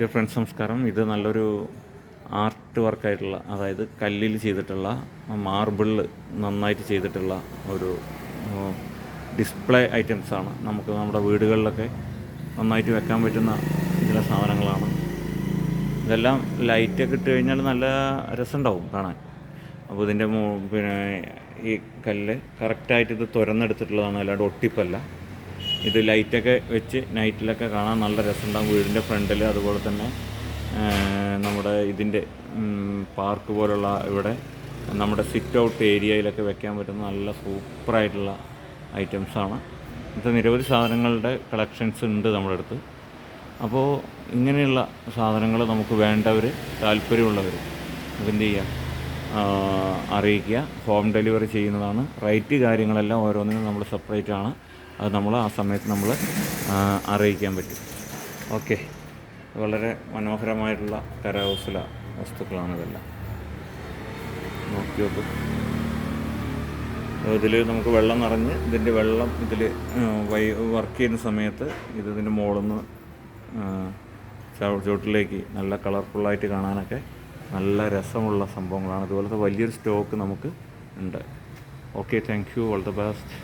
Different സംസ്കാരം. ഇത് നല്ലൊരു ആർട്ട് വർക്കായിട്ടുള്ള, അതായത് കല്ലിൽ ചെയ്തിട്ടുള്ള, മാർബിളിൽ നന്നായിട്ട് ചെയ്തിട്ടുള്ള ഒരു ഡിസ്പ്ലേ ഐറ്റംസാണ്. നമുക്ക് നമ്മുടെ വീടുകളിലൊക്കെ നന്നായിട്ട് വെക്കാൻ പറ്റുന്ന ചില സാധനങ്ങളാണ്. ഇതെല്ലാം ലൈറ്റൊക്കെ ഇട്ട് കഴിഞ്ഞാൽ നല്ല രസമുണ്ടാവും കാണാൻ. അപ്പോൾ ഇതിൻ്റെ പിന്നെ ഈ കല്ല് കറക്റ്റായിട്ട് ഇത് തുരന്നെടുത്തിട്ടുള്ളതാണ്, അല്ലാണ്ട് ഒട്ടിപ്പല്ല. ഇത് ലൈറ്റൊക്കെ വെച്ച് നൈറ്റിലൊക്കെ കാണാൻ നല്ല രസമുണ്ടാകും വീടിൻ്റെ ഫ്രണ്ടിൽ. അതുപോലെ തന്നെ നമ്മുടെ ഇതിൻ്റെ പാർക്ക് പോലുള്ള ഇവിടെ നമ്മുടെ സിറ്റ് ഔട്ട് ഏരിയയിലൊക്കെ വെക്കാൻ പറ്റുന്ന നല്ല സൂപ്പറായിട്ടുള്ള ഐറ്റംസാണ്. ഇത് നിരവധി സാധനങ്ങളുടെ കളക്ഷൻസ് ഉണ്ട് നമ്മുടെ അടുത്ത്. അപ്പോൾ ഇങ്ങനെയുള്ള സാധനങ്ങൾ നമുക്ക് വേണ്ടവർ, താല്പര്യമുള്ളവർ അതെന്ത് ചെയ്യുക, അറിയിക്കുക. ഹോം ഡെലിവറി ചെയ്യുന്നതാണ്. റേറ്റ് കാര്യങ്ങളെല്ലാം ഓരോന്നിനും നമ്മൾ സെപ്പറേറ്റ് ആണ്. അത് നമ്മൾ ആ സമയത്ത് നമ്മൾ അറിയിക്കാൻ പറ്റും. ഓക്കെ, വളരെ മനോഹരമായിട്ടുള്ള കരകൗശല വസ്തുക്കളാണ് ഇതെല്ലാം. നോക്കി നോക്കും. ഇതിൽ നമുക്ക് വെള്ളം നിറഞ്ഞ് ഇതിൻ്റെ വെള്ളം ഇതിൽ വർക്ക് ചെയ്യുന്ന സമയത്ത് ഇതിൻ്റെ മുകളിൽ നിന്ന് ചുവട്ടിലേക്ക് നല്ല കളർഫുള്ളായിട്ട് കാണാനൊക്കെ നല്ല രസമുള്ള സംഭവങ്ങളാണ്. അതുപോലത്തെ വലിയൊരു സ്റ്റോക്ക് നമുക്ക് ഉണ്ട്. Okay, thank you, all the best.